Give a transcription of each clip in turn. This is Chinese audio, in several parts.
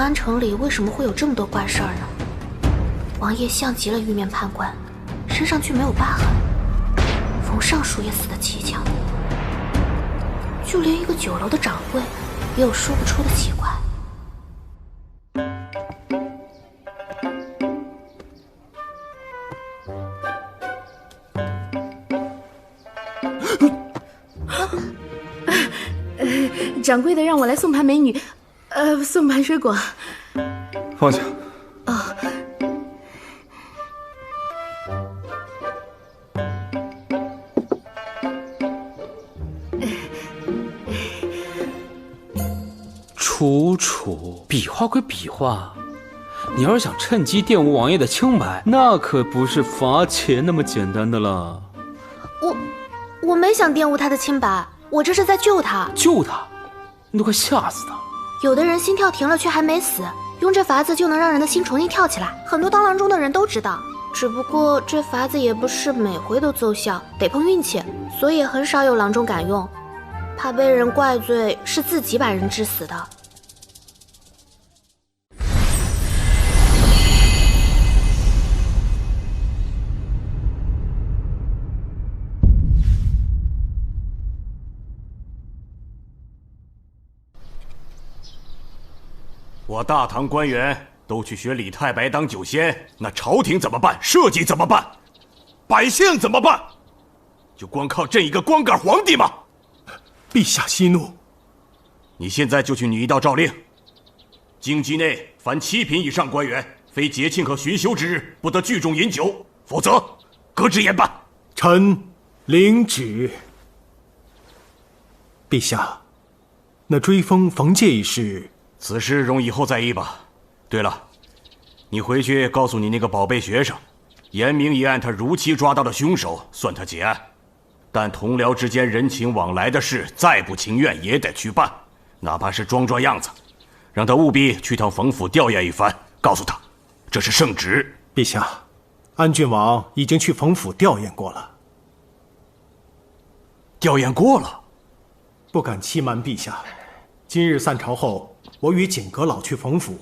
安城里为什么会有这么多怪事儿呢？王爷像极了玉面判官，身上却没有疤痕。冯尚书也死得蹊跷，就连一个酒楼的掌柜也有说不出的奇怪。掌柜的让我来送盘美女，送盘水果。放下。哦。楚，比划归比划，你要是想趁机玷污王爷的清白，那可不是罚钱那么简单的了。我没想玷污他的清白，我这是在救他。救他？你都快吓死他！有的人心跳停了却还没死，用这法子就能让人的心重新跳起来，很多当郎中的人都知道。只不过这法子也不是每回都奏效，得碰运气，所以很少有郎中敢用，怕被人怪罪是自己把人致死的。我大唐官员都去学李太白当酒仙，那朝廷怎么办？社稷怎么办？百姓怎么办？就光靠朕一个光杆皇帝吗？陛下息怒。你现在就去拟一道诏令，京畿内凡7品以上官员，非节庆和巡修之日，不得聚众饮酒，否则革职严办。臣领旨。陛下，那追封冯介一事，此事容以后再议吧。对了，你回去告诉你那个宝贝学生，严明一案他如期抓到了凶手，算他结案。但同僚之间人情往来的事，再不情愿也得去办，哪怕是装样子，让他务必去趟冯府吊唁一番，告诉他这是圣旨。陛下，安郡王已经去冯府吊唁过了。吊唁过了？不敢欺瞒陛下，今日散朝后，我与景阁老去冯府，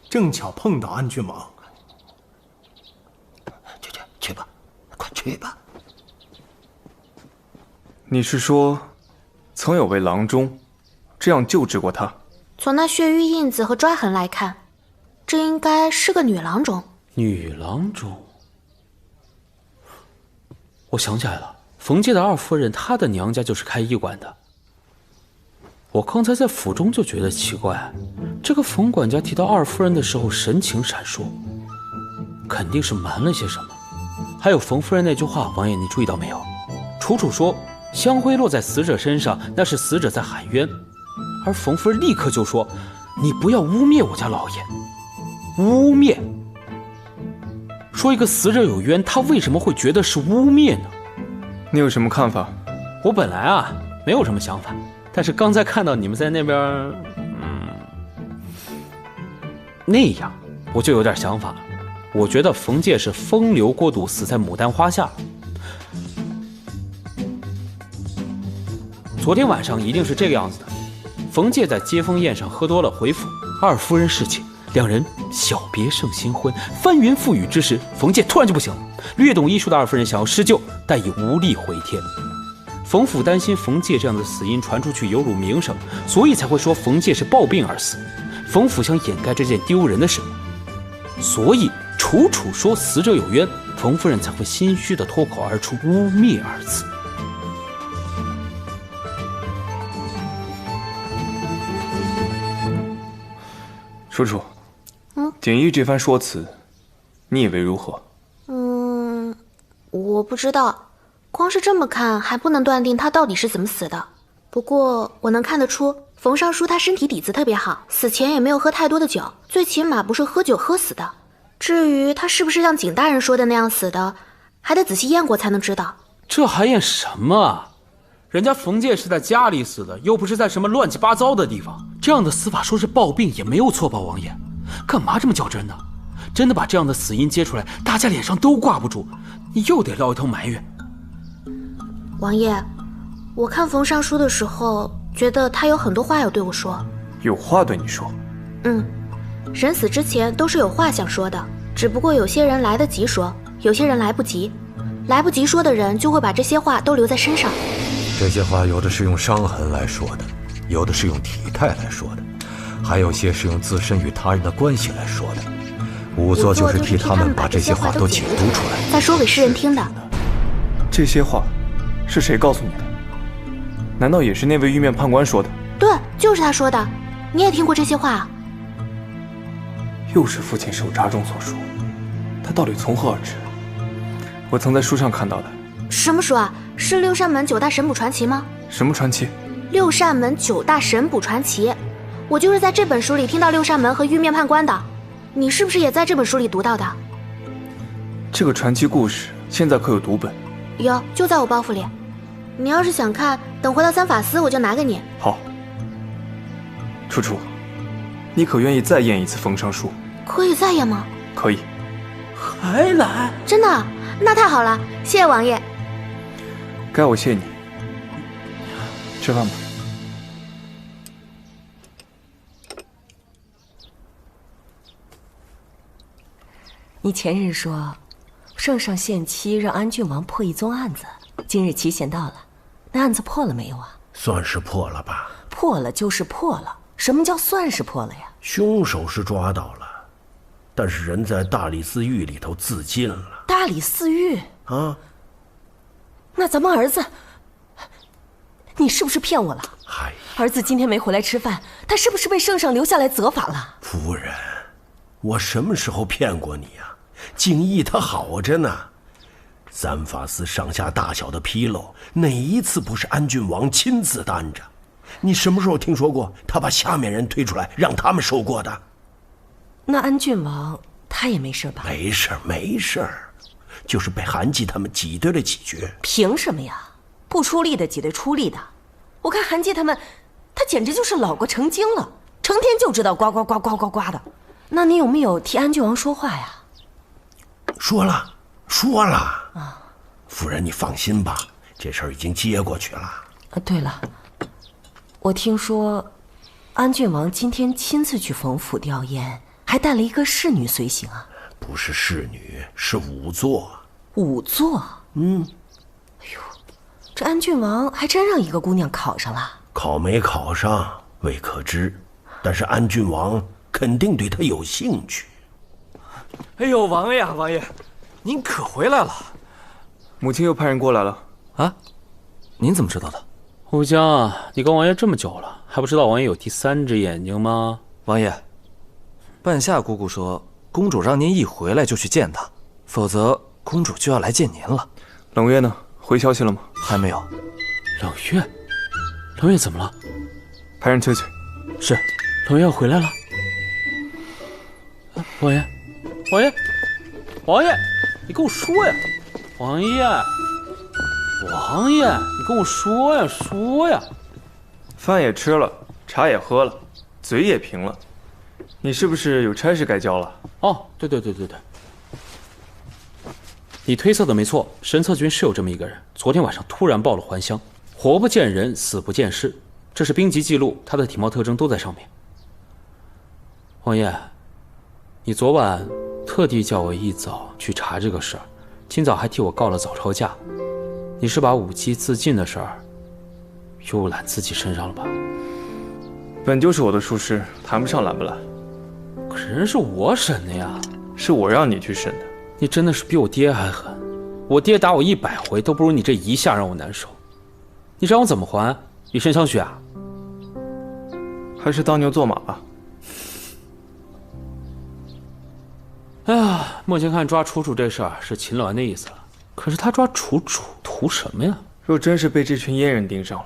正巧碰到安郡王。去吧，快去吧。你是说，曾有位郎中这样救治过他？从那血瘀印子和抓痕来看，这应该是个女郎中。女郎中？我想起来了，冯介的二夫人，她的娘家就是开医馆的。我刚才在府中就觉得奇怪，这个冯管家提到二夫人的时候神情闪烁，肯定是瞒了些什么。还有冯夫人那句话，王爷你注意到没有？楚楚说香灰落在死者身上，那是死者在喊冤，而冯夫人立刻就说你不要污蔑我家老爷。污蔑？说一个死者有冤，他为什么会觉得是污蔑呢？你有什么看法？我本来没有什么想法，但是刚才看到你们在那边那样，我就有点想法了。我觉得冯介是风流过度，死在牡丹花下。昨天晚上一定是这个样子的，冯介在接风宴上喝多了回府，二夫人侍寝，两人小别胜新婚，翻云覆雨之时，冯介突然就不行了。略懂医术的二夫人想要施救，但已无力回天。冯府担心冯介这样的死因传出去有辱名声，所以才会说冯介是暴病而死。冯府想掩盖这件丢人的事，所以楚楚说死者有冤，冯夫人才会心虚地脱口而出污蔑二字。楚楚，景逸这番说辞，你以为如何？我不知道，光是这么看还不能断定他到底是怎么死的。不过我能看得出，冯尚书他身体底子特别好，死前也没有喝太多的酒，最起码不是喝酒喝死的。至于他是不是像景大人说的那样死的，还得仔细验过才能知道。这还验什么啊？人家冯介是在家里死的，又不是在什么乱七八糟的地方。这样的死法说是暴病也没有错吧，王爷？干嘛这么较真呢？真的把这样的死因揭出来，大家脸上都挂不住，你又得撂一头埋怨。王爷，我看冯尚书的时候，觉得他有很多话要对我说。有话对你说？人死之前都是有话想说的，只不过有些人来得及说，有些人来不及。来不及说的人就会把这些话都留在身上。这些话有的是用伤痕来说的，有的是用体态来说的，还有些是用自身与他人的关系来说的。仵作就是替他们把这些话都解读出来，再说给世人听的。这些话是谁告诉你的？难道也是那位玉面判官说的？对，就是他说的。你也听过这些话啊？又是父亲手札中所述，他到底从何而至？我曾在书上看到的。什么书啊？是六扇门九大神捕传奇吗？什么传奇？六扇门九大神捕传奇。我就是在这本书里听到六扇门和玉面判官的。你是不是也在这本书里读到的？这个传奇故事现在可有读本？有，就在我包袱里。你要是想看，等回到三法司我就拿给你。好。楚楚，你可愿意再验一次冯尚书？可以再验吗？可以。还来？真的？那太好了，谢谢王爷。该我谢你。吃饭吧。你前日说，圣上限期让安郡王破一宗案子，今日期限到了，那案子破了没有啊？算是破了吧。破了就是破了，什么叫算是破了呀？凶手是抓到了，但是人在大理寺狱里头自尽了。大理寺狱啊？那咱们儿子，你是不是骗我了？嗨，儿子今天没回来吃饭，他是不是被圣上留下来责罚了？夫人，我什么时候骗过你呀？景逸他好着呢，三法司上下大小的纰漏，哪一次不是安郡王亲自担着？你什么时候听说过他把下面人推出来让他们受过的？那安郡王他也没事吧？没事没事，就是被韩季他们挤兑了几句。凭什么呀？不出力的挤兑出力的。我看韩季他们，他简直就是老过成精了，成天就知道呱呱呱呱呱呱的。那你有没有替安郡王说话呀？说了啊，夫人你放心吧，这事儿已经接过去了。对了，我听说安郡王今天亲自去冯府吊唁，还带了一个侍女随行啊。不是侍女，是仵作。仵作？哎呦，这安郡王还真让一个姑娘考上了。考没考上未可知，但是安郡王肯定对他有兴趣。哎呦，王爷啊，王爷，您可回来了。母亲又派人过来了。啊？您怎么知道的？武江，你跟王爷这么久了，还不知道王爷有第三只眼睛吗？王爷，半夏姑姑说，公主让您一回来就去见她，否则公主就要来见您了。冷月呢？回消息了吗？还没有。冷月？冷月怎么了？派人催催。是，冷月要回来了。王爷，王爷，王爷，你跟我说呀！王爷，王爷，你跟我说呀，说呀！饭也吃了，茶也喝了，嘴也平了，你是不是有差事该交了？哦，对，你推测的没错，神策军是有这么一个人，昨天晚上突然报了还乡，活不见人，死不见尸，这是兵籍记录，他的体貌特征都在上面。王爷，你昨晚特地叫我一早去查这个事儿，今早还替我告了早朝假，你是把武姬自尽的事儿又揽自己身上了吧？本就是我的疏失，谈不上揽不揽。可是人是我审的呀，是我让你去审的。你真的是比我爹还狠，我爹打我100回都不如你这一下让我难受。你让我怎么还？以身相许啊？还是当牛做马吧。哎呀，目前看抓楚楚这事儿是秦鸾的意思了，可是他抓楚楚图什么呀？若真是被这群阉人盯上了，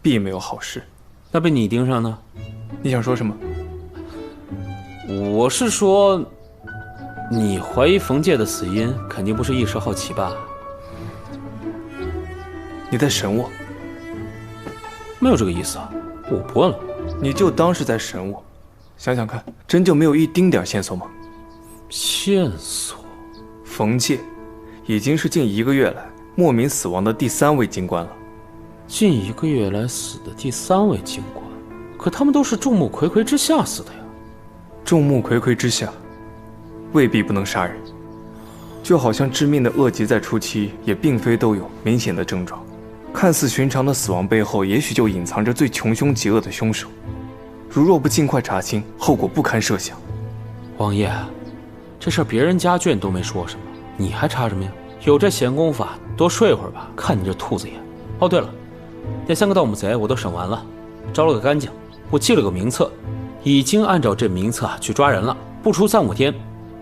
必没有好事。那被你盯上呢？你想说什么？我是说，你怀疑冯介的死因，肯定不是一时好奇吧？你在审我？没有这个意思啊，我不问了。你就当是在审我。想想看，真就没有一丁点线索吗？线索？冯介已经是近1个月来莫名死亡的第3位京官了。近1个月来死的第3位京官，可他们都是众目睽睽之下死的呀。众目睽睽之下，未必不能杀人。就好像致命的恶疾在初期也并非都有明显的症状，看似寻常的死亡背后，也许就隐藏着最穷凶极恶的凶手。如若不尽快查清，后果不堪设想。王爷，这事儿别人家眷都没说什么，你还查什么呀？有这闲工夫啊，多睡会儿吧。看你这兔子眼。哦，对了，那3个盗墓贼我都审完了，招了个干净。我记了个名册，已经按照这名册去抓人了。不出3、5天，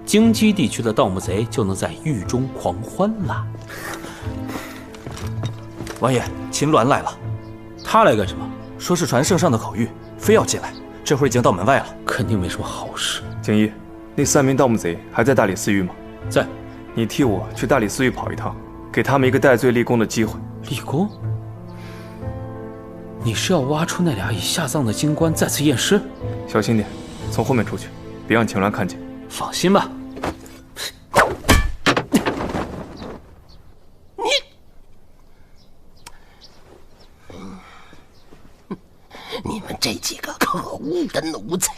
京畿地区的盗墓贼就能在狱中狂欢了。王爷，秦鸾来了。他来干什么？说是传圣上的口谕，非要进来。这会儿已经到门外了，肯定没什么好事。景逸，那3名盗墓贼还在大理寺狱吗？在。你替我去大理寺狱跑一趟，给他们一个戴罪立功的机会。立功？你是要挖出那俩已下葬的京官再次验尸？小心点，从后面出去，别让秦鸾看见。放心吧。你们这几个可恶的奴才！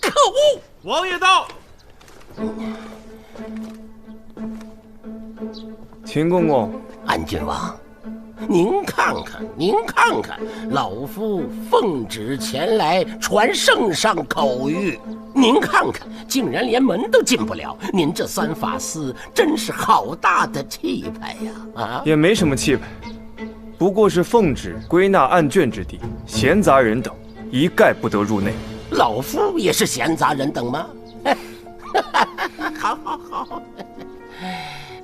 可恶！王爷到。秦公公，安郡王，您看看，老夫奉旨前来传圣上口谕，您看看，竟然连门都进不了。您这3法司真是好大的气派呀！啊，也没什么气派，不过是奉旨归纳案卷之地，闲杂人等一概不得入内。老夫也是闲杂人等吗？好。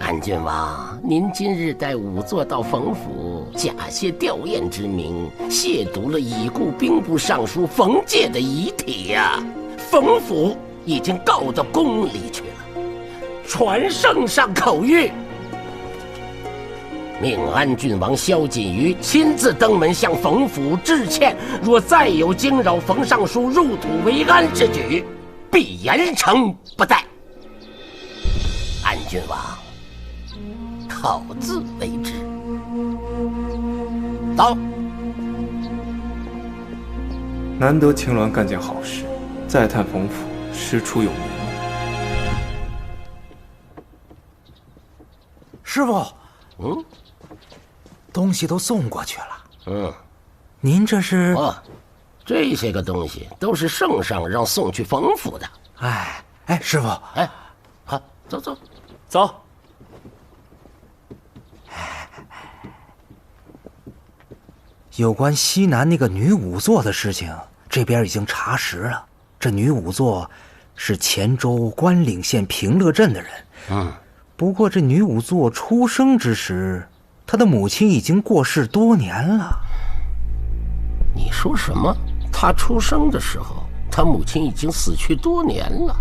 安郡王，您今日带仵作到冯府，假借吊唁之名，亵渎了已故兵部尚书冯介的遗体呀！冯府已经告到宫里去了，传圣上口谕，命安郡王萧锦瑜亲自登门向冯府致歉，若再有惊扰冯尚书入土为安之举，必严惩不贷。安郡王，好自为之。走。难得秦鸾干件好事，再探冯府师出有名。师傅，东西都送过去了。您这是？这些个东西都是圣上让送去冯府的。哎，师傅，好，走。有关西南那个女仵作的事情，这边已经查实了。这女仵作是黔州关岭县平乐镇的人。不过这女仵作出生之时，她的母亲已经过世多年了。你说什么？她出生的时候，她母亲已经死去多年了？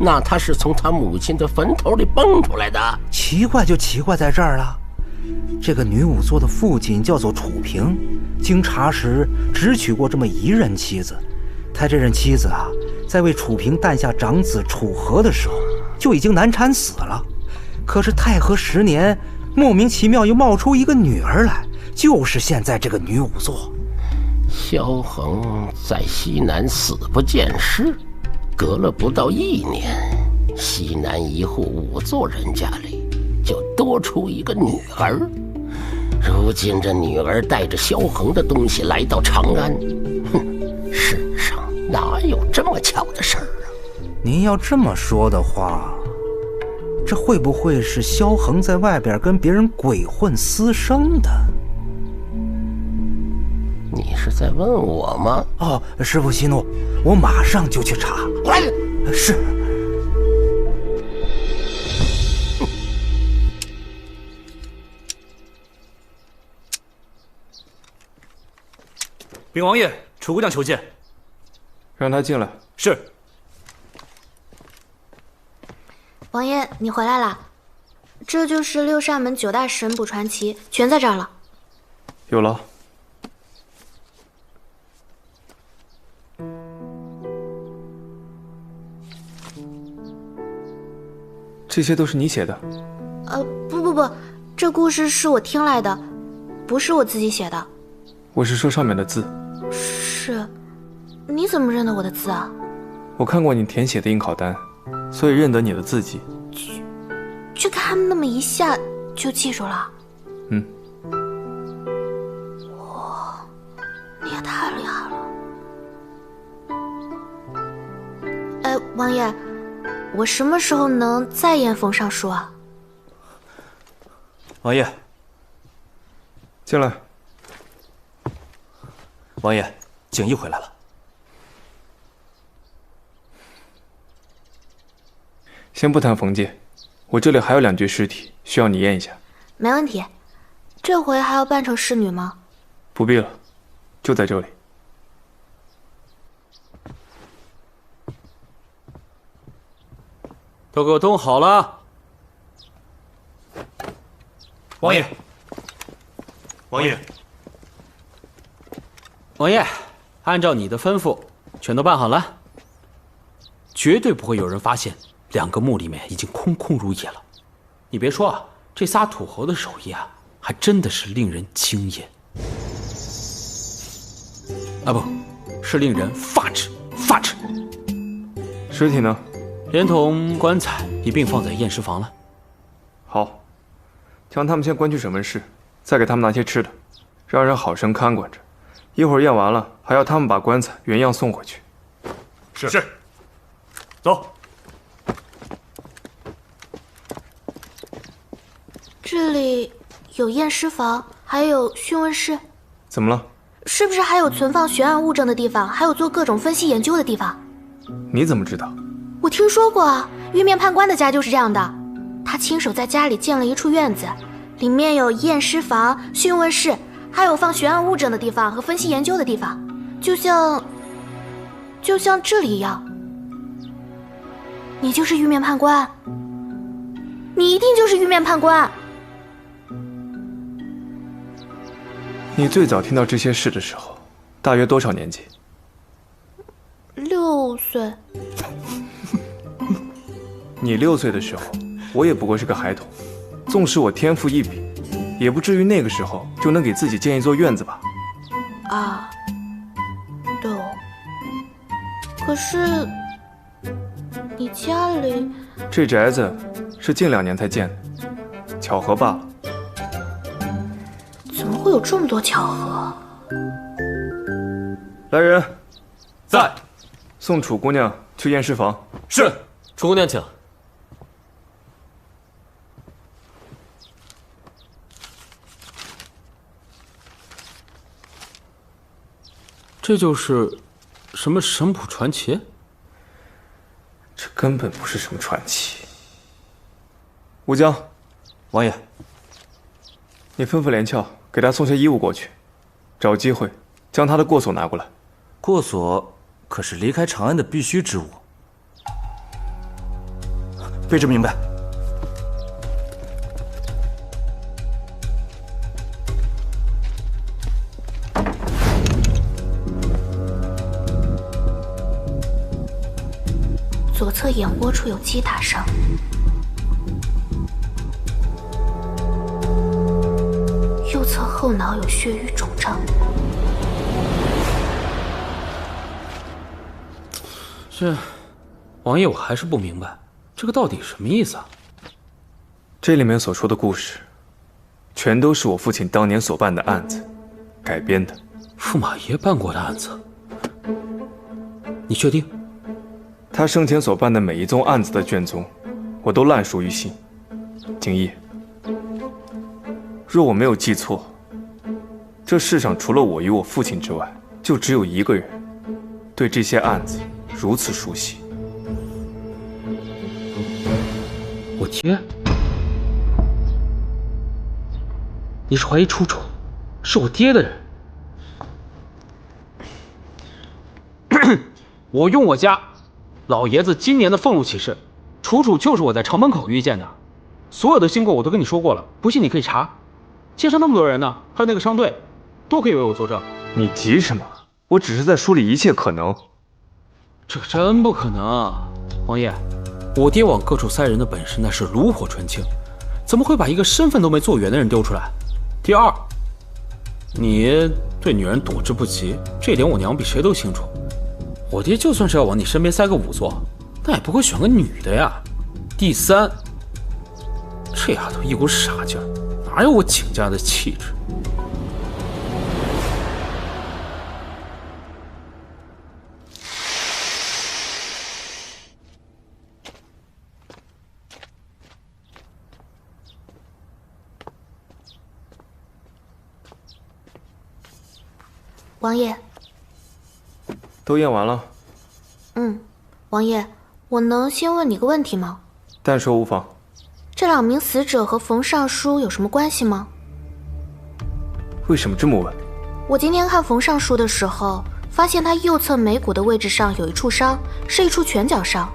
那她是从她母亲的坟头里蹦出来的？奇怪就奇怪在这儿了。这个女仵作的父亲叫做楚平，经查实只娶过这么1任妻子。他这任妻子啊，在为楚平诞下长子楚河的时候，就已经难产死了。可是太和10年，莫名其妙又冒出一个女儿来，就是现在这个女仵作。萧恒在西南死不见尸，隔了不到1年，西南一户仵作人家里就多出一个女儿。如今这女儿带着萧恒的东西来到长安，世上哪有这么巧的事儿啊？您要这么说的话，这会不会是萧恒在外边跟别人鬼混私生的？你是在问我吗？师父息怒，我马上就去查。来，是。禀王爷，楚姑娘求见。让她进来。是。王爷，你回来了。这就是6扇门9大神卜传奇，全在这儿了。有了。这些都是你写的？不，这故事是我听来的，不是我自己写的。我是说上面的字。是，你怎么认得我的字啊？我看过你填写的应考单，所以认得你的字迹。去看那么一下就记住了。嗯。哇，你也太厉害了。哎，王爷，我什么时候能再验冯尚书啊？王爷，进来。王爷，景逸回来了。先不谈冯介，我这里还有2具尸体需要你验一下。没问题。这回还要扮成侍女吗？不必了，就在这里。都给我动好了。王爷，王爷，王爷，按照你的吩咐，全都办好了，绝对不会有人发现2个墓里面已经空空如也了。你别说啊，这仨土猴的手艺啊，还真的是令人惊艳。啊，不是令人发指，发指。尸体呢？连同棺材一并放在验尸房了。好，将他们先关去审问室，再给他们拿些吃的，让人好生看管着。一会儿验完了，还要他们把棺材原样送回去。是。走。这里有验尸房，还有讯问室。怎么了？是不是还有存放悬案物证的地方，还有做各种分析研究的地方？你怎么知道？我听说过啊，玉面判官的家就是这样的。他亲手在家里建了一处院子，里面有验尸房、讯问室，还有放悬案物证的地方和分析研究的地方，就像这里一样。你就是玉面判官？你一定就是玉面判官。你最早听到这些事的时候，大约多少年纪？6岁。你6岁的时候，我也不过是个孩童。纵使我天赋异禀，也不至于那个时候就能给自己建一座院子吧？啊，对哦。可是你家里……这宅子是近2年才建的，巧合罢了。怎么会有这么多巧合？来人，在。送楚姑娘去验尸房。是。楚姑娘请。这就是什么神谱传奇？这根本不是什么传奇。吴江，王爷，你吩咐连翘给他送些衣物过去，找机会将他的过所拿过来。过所可是离开长安的必须之物。卑职明白。左侧眼窝处有击打伤，右侧后脑有血瘀肿胀。这，王爷，我还是不明白，这个到底什么意思啊？这里面所说的故事，全都是我父亲当年所办的案子改编的。驸马爷办过的案子？你确定？他生前所办的每一宗案子的卷宗，我都烂熟于心。景逸，若我没有记错，这世上除了我与我父亲之外，就只有一个人对这些案子如此熟悉。我爹？你是怀疑楚楚是我爹的人？我用我家老爷子今年的俸禄起誓，楚楚就是我在城门口遇见的，所有的经过我都跟你说过了，不信你可以查。街上那么多人呢，还有那个商队，都可以为我作证。你急什么？我只是在梳理一切可能。这真不可能啊，王爷，我爹往各处塞人的本事那是炉火纯青，怎么会把一个身份都没做圆的人丢出来？第二，你对女人躲之不及，这点我娘比谁都清楚。我爹就算是要往你身边塞个仵作，那也不会选个女的呀。第三，这丫头一股傻劲儿，哪有我景家的气质？王爷，都验完了。王爷，我能先问你个问题吗？但说无妨。这2名死者和冯尚书有什么关系吗？为什么这么问？我今天看冯尚书的时候，发现他右侧眉骨的位置上有一处伤，是一处拳脚伤。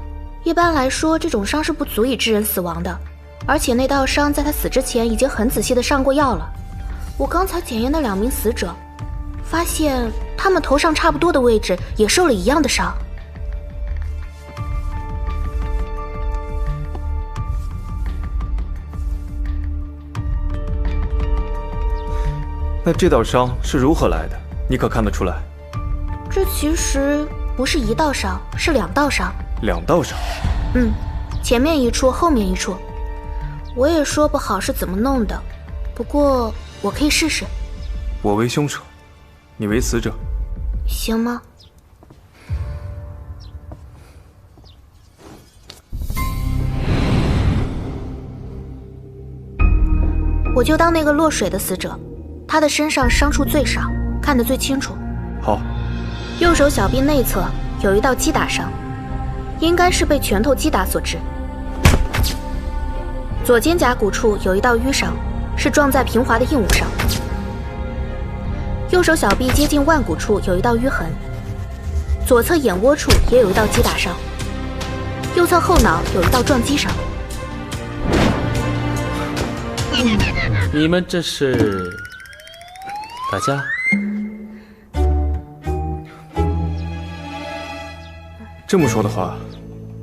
一般来说，这种伤是不足以致人死亡的，而且那道伤在他死之前已经很仔细地上过药了。我刚才检验那2名死者，发现他们头上差不多的位置也受了一样的伤。那这道伤是如何来的？你可看得出来？这其实不是1道伤，是2道伤。2道伤？前面一处，后面一处。我也说不好是怎么弄的，不过我可以试试。我为凶手，你为死者，行吗？我就当那个落水的死者，他的身上伤处最少，看得最清楚。好。右手小臂内侧有一道击打伤，应该是被拳头击打所致。左肩胛骨处有一道淤伤，是撞在平滑的硬物上。右手小臂接近腕骨处有一道淤痕，左侧眼窝处也有一道击打伤，右侧后脑有一道撞击伤。你们这是打架？这么说的话，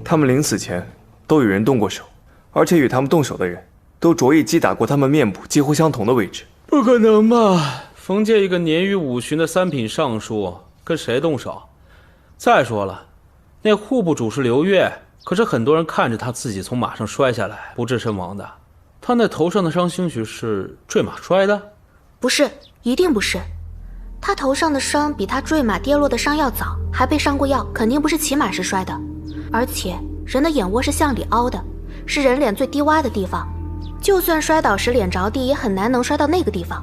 他们临死前都与人动过手，而且与他们动手的人都着意击打过他们面部几乎相同的位置。不可能吧？冯介一个年逾50旬的3品尚书，跟谁动手？再说了，那户部主事刘越，可是很多人看着他自己从马上摔下来不治身亡的。他那头上的伤兴许是坠马摔的？不是，一定不是。他头上的伤比他坠马跌落的伤要早，还被上过药，肯定不是骑马时摔的。而且人的眼窝是向里凹的，是人脸最低洼的地方，就算摔倒时脸着地，也很难能摔到那个地方。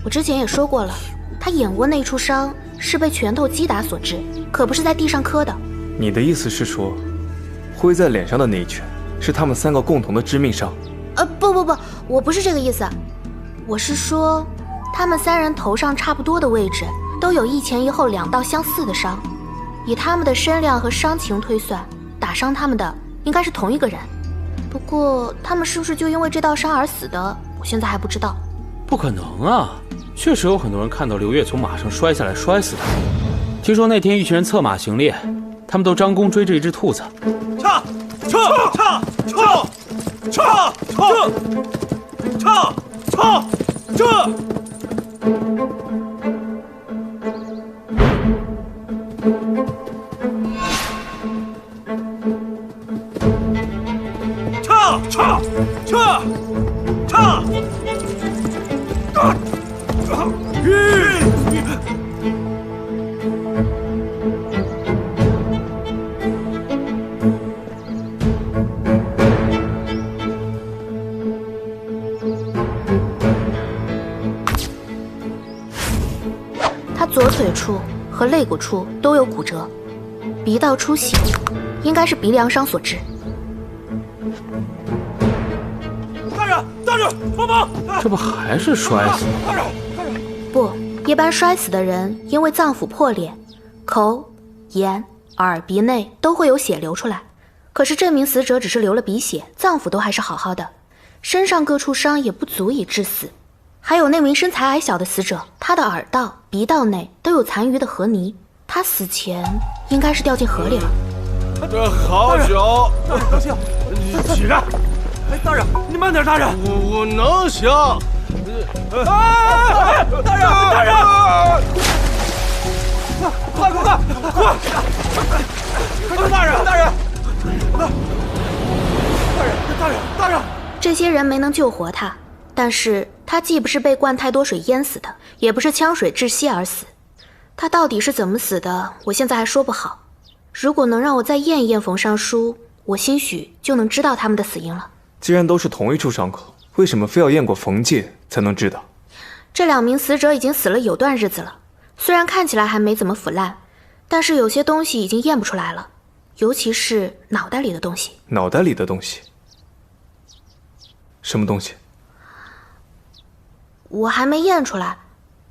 我之前也说过了，他眼窝那处伤是被拳头击打所致，可不是在地上磕的。你的意思是说，挥在脸上的那一拳是他们3个共同的致命伤？不，我不是这个意思。我是说，他们3人头上差不多的位置都有一前一后2道相似的伤，以他们的身量和伤情推算，打伤他们的应该是同一个人。不过他们是不是就因为这道伤而死的，我现在还不知道。不可能啊！确实有很多人看到刘越从马上摔下来摔死的。听说那天一群人策马行猎，他们都张弓追着一只兔子。撤！他左腿处和肋骨处都有骨折，鼻道出血，应该是鼻梁伤所致。大人，帮忙！这不还是摔死了？大人！不，一般摔死的人因为脏腑破裂，口、眼、耳、鼻内都会有血流出来。可是这名死者只是流了鼻血，脏腑都还是好好的，身上各处伤也不足以致死。还有那名身材矮小的死者，他的耳道、鼻道内都有残余的河泥，他死前应该是掉进河里了。这好酒，你起来！大人，你慢点，大人，我能行。大人！快！大人！这些人没能救活他，但是他既不是被灌太多水淹死的，也不是枪水窒息而死。他到底是怎么死的，我现在还说不好。如果能让我再验一验冯尚书，我兴许就能知道他们的死因了。既然都是同一处伤口，为什么非要验过冯介才能知道？这2名死者已经死了有段日子了，虽然看起来还没怎么腐烂，但是有些东西已经验不出来了，尤其是脑袋里的东西。脑袋里的东西？什么东西？我还没验出来，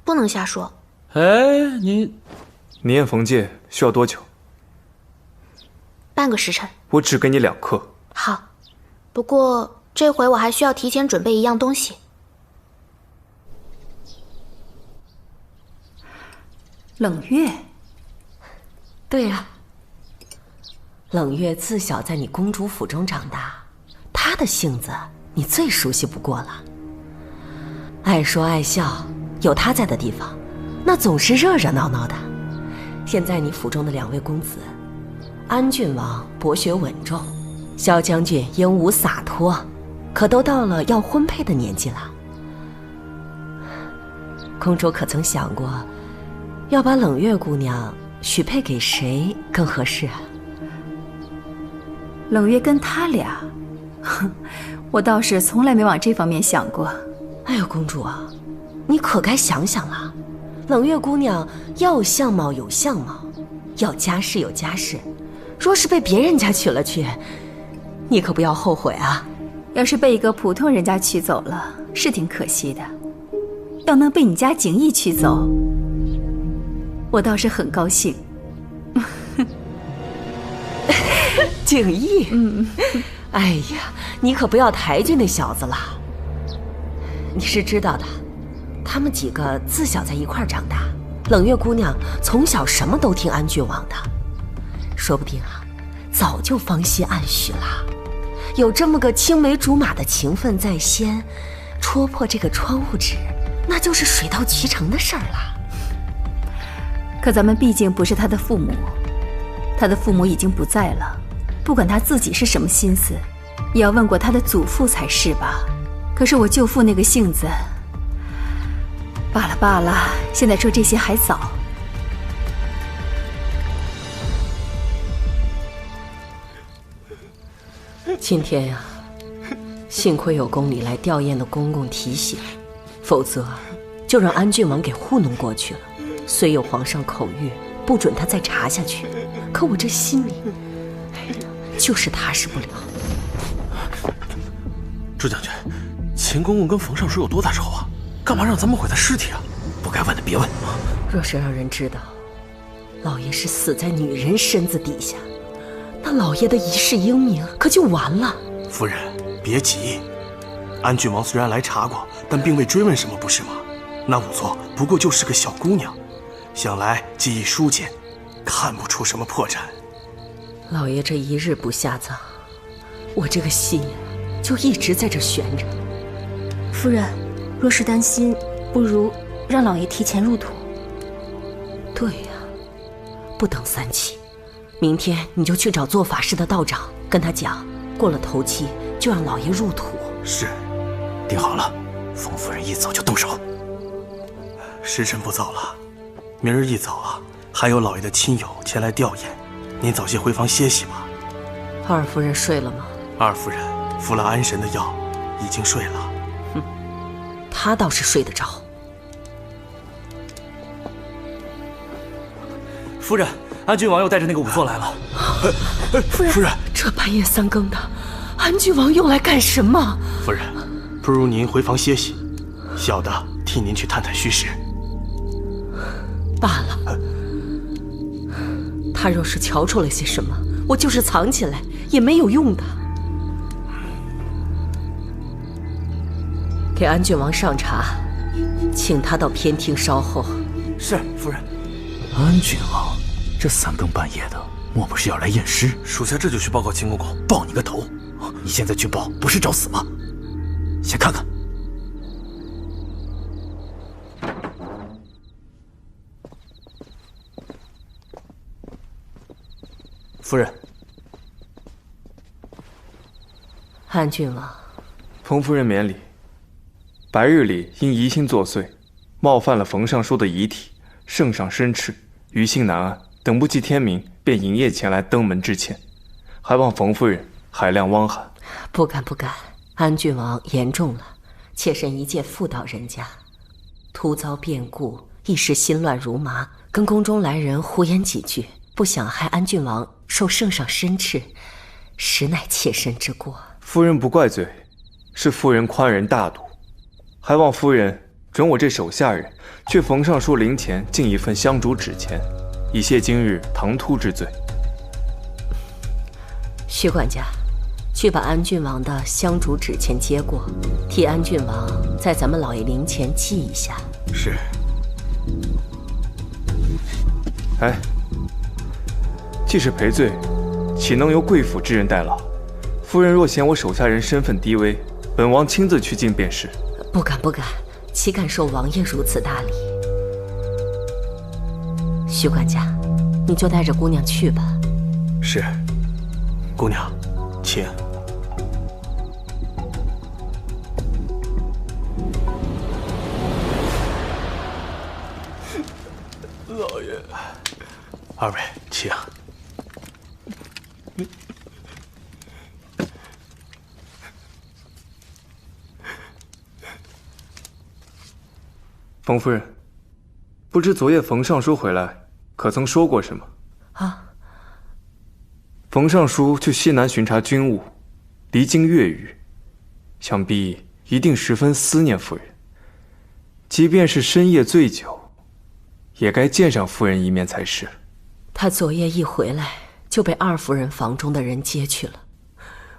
不能瞎说。哎，你验冯介需要多久？半个时辰。我只给你2克。好，不过这回我还需要提前准备一样东西。冷月。对啊，冷月自小在你公主府中长大，她的性子你最熟悉不过了。爱说爱笑，有她在的地方，那总是热热闹闹的。现在你府中的2位公子，安郡王博学稳重，萧将军英武洒脱，可都到了要婚配的年纪了。公主可曾想过，要把冷月姑娘许配给谁更合适啊？冷月跟他俩，我倒是从来没往这方面想过。哎呦，公主啊，你可该想想了。冷月姑娘要相貌有相貌，要家世有家世，若是被别人家娶了去，你可不要后悔啊。要是被一个普通人家娶走了，是挺可惜的。要能被你家景逸娶走，我倒是很高兴。景逸，哎呀，你可不要抬举那小子了。你是知道的，他们几个自小在一块儿长大，冷月姑娘从小什么都听安郡王的，说不定啊，早就芳心暗许了。有这么个青梅竹马的情分在先，戳破这个窗户纸，那就是水到渠成的事儿了。可咱们毕竟不是他的父母，他的父母已经不在了，不管他自己是什么心思，也要问过他的祖父才是吧。可是我舅父那个性子，罢了罢了，现在说这些还早。今天呀，幸亏有宫里来吊唁的公公提醒，否则就让安郡王给糊弄过去了。虽有皇上口谕，不准他再查下去，可我这心里就是踏实不了。朱将军，秦公公跟冯尚书有多大仇啊？干嘛让咱们毁他尸体啊？不该问的别问。若是让人知道老爷是死在女人身子底下，那老爷的一世英名可就完了。夫人，别急。安郡王虽然来查过，但并未追问什么，不是吗？那仵作不过就是个小姑娘，想来技艺疏简，看不出什么破绽。老爷这一日不下葬，我这个心呀就一直在这悬着。夫人，若是担心，不如让老爷提前入土。对呀，不等3期，明天你就去找做法事的道长，跟他讲，过了头七就让老爷入土。是，定好了，冯夫人一走就动手。时辰不早了，明儿一早啊，还有老爷的亲友前来吊唁，您早些回房歇息吧。二夫人睡了吗？二夫人服了安神的药，已经睡了。哼，她倒是睡得着。夫人，安郡王又带着那个仵作来了。夫人，这半夜3更的，安郡王又来干什么？夫人，不如您回房歇息，小的替您去探探虚实。罢了，他若是瞧出了些什么，我就是藏起来也没有用的。给安郡王上茶，请他到偏厅稍后。是，夫人。安郡王，这3更半夜的，莫不是要来验尸？属下这就去报告秦公公。报你个头！你现在去报，不是找死吗？先看看。夫人。安郡王，冯夫人免礼。白日里因疑心作祟，冒犯了冯尚书的遗体，圣上申斥，于心难安，等不及天明，便营夜前来登门致歉，还望冯夫人海量汪涵。不敢不敢，安郡王言重了。妾身一介妇道人家，突遭变故，一时心乱如麻，跟宫中来人胡言几句，不想害安郡王受圣上申斥，实乃妾身之过。夫人不怪罪，是夫人宽仁大度，还望夫人准我这手下人去冯尚书灵前进一份香烛纸钱，以谢今日唐突之罪。徐管家，去把安郡王的香烛纸钱接过，替安郡王在咱们老爷灵前祭一下。是。哎，既是赔罪，岂能由贵府之人代劳？夫人若嫌我手下人身份低微，本王亲自去进便是。不敢不敢，岂敢受王爷如此大礼？徐管家，你就带着姑娘去吧。是，姑娘，请。老爷，二位请。冯夫人，不知昨夜冯尚书回来，可曾说过什么？啊？冯尚书去西南巡查军务，离京月余，想必一定十分思念夫人。即便是深夜醉酒，也该见上夫人一面才是。他昨夜一回来，就被二夫人房中的人接去了。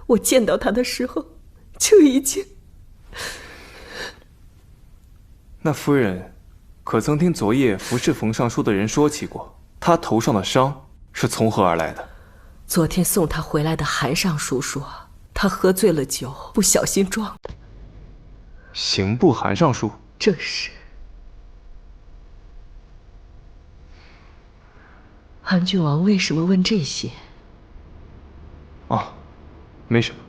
我见到他的时候，就已经……那夫人可曾听昨夜服侍冯尚书的人说起过，他头上的伤是从何而来的？昨天送他回来的韩尚书说，他喝醉了酒，不小心撞的。刑部韩尚书？正是。安郡王为什么问这些？哦，没什么，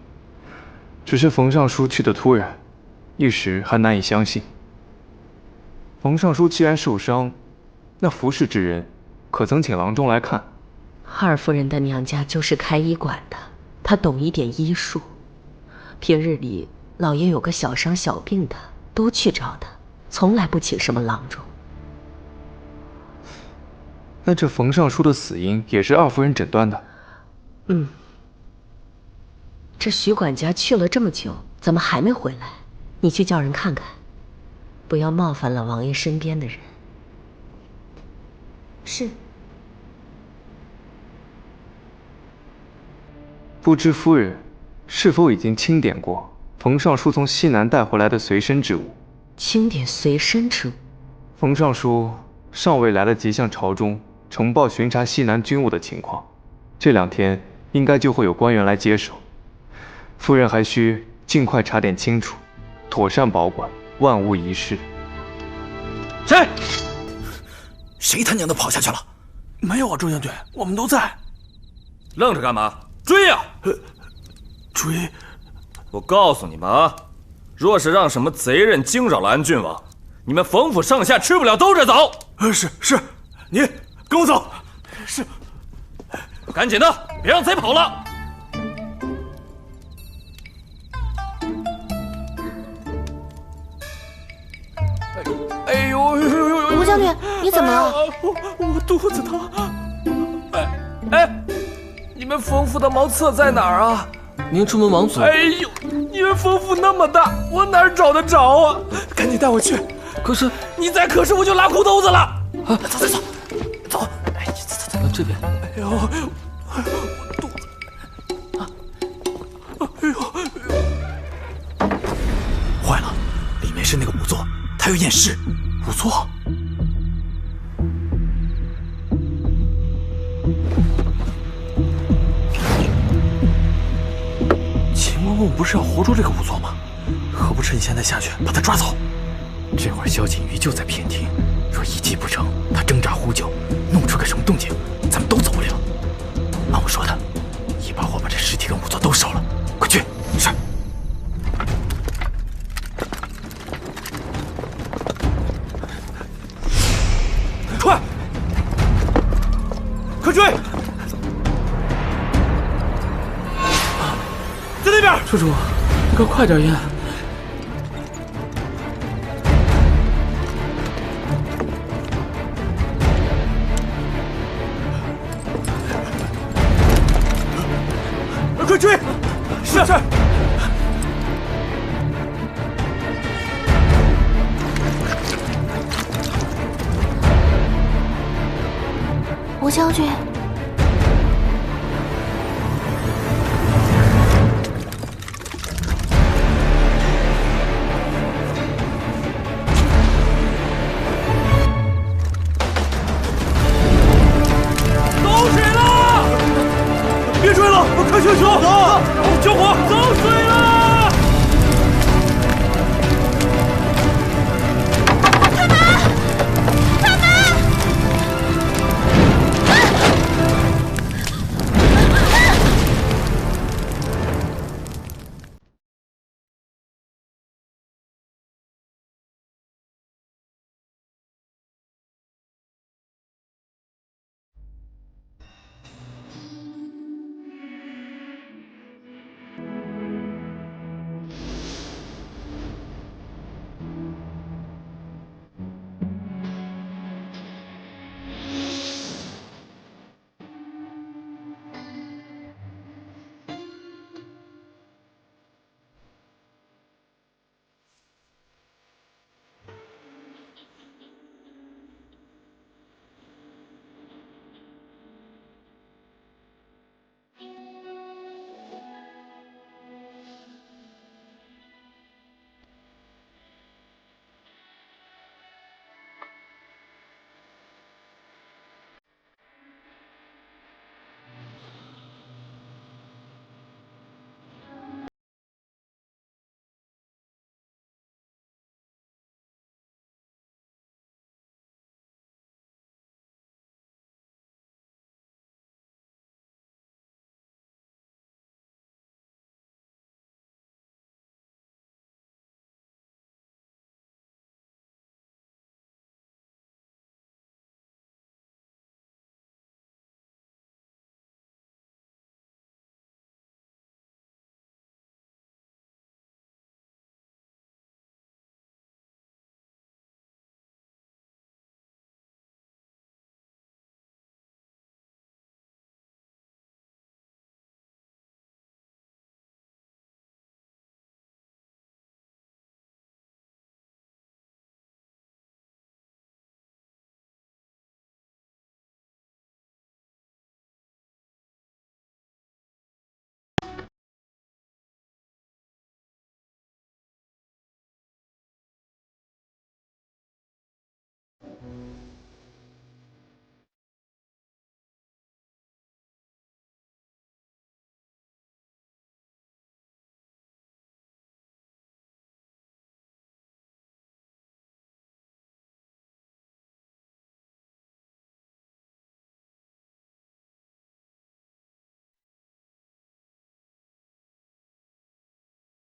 只是冯尚书去得突然，一时还难以相信。冯尚书既然受伤，那服侍之人可曾请郎中来看？二夫人的娘家就是开医馆的，她懂一点医术。平日里老爷有个小伤小病的，都去找她，从来不请什么郎中。那这冯尚书的死因也是二夫人诊断的？嗯。这徐管家去了这么久，怎么还没回来？你去叫人看看，不要冒犯了王爷身边的人。是。不知夫人是否已经清点过冯尚书从西南带回来的随身之物？清点随身之物？冯尚书尚未来得及向朝中呈报巡查西南军务的情况，这2天应该就会有官员来接手。夫人还需尽快查点清楚，妥善保管，万无一失。谁他娘的跑下去了？没有啊，周将军，我们都在。愣着干嘛？追呀！追！我告诉你们啊，若是让什么贼人惊扰了安郡王，你们冯府上下吃不了兜着走。是，你跟我走。是，赶紧的，别让贼跑了。哎呦！吴将军，你怎么了？我肚子疼。哎，你们冯府的茅厕在哪儿啊？您出门往左。哎呦，你们冯府那么大，我哪儿找得着啊？赶紧带我去。可是你再可是我就拉裤兜子了。走。哎，走，这边。哎呦，我肚子。哎呦，坏了，里面是那个仵作，他要验尸。仵作。秦公公不是要活捉这个仵作吗？何不趁现在下去把他抓走？这会儿萧锦瑜就在偏厅，若一计不成，他挣扎呼救，弄出个什么动静，咱们都走不了。按我说的，施主，你可快点验！快追！是。吴将军。别追了，快救救！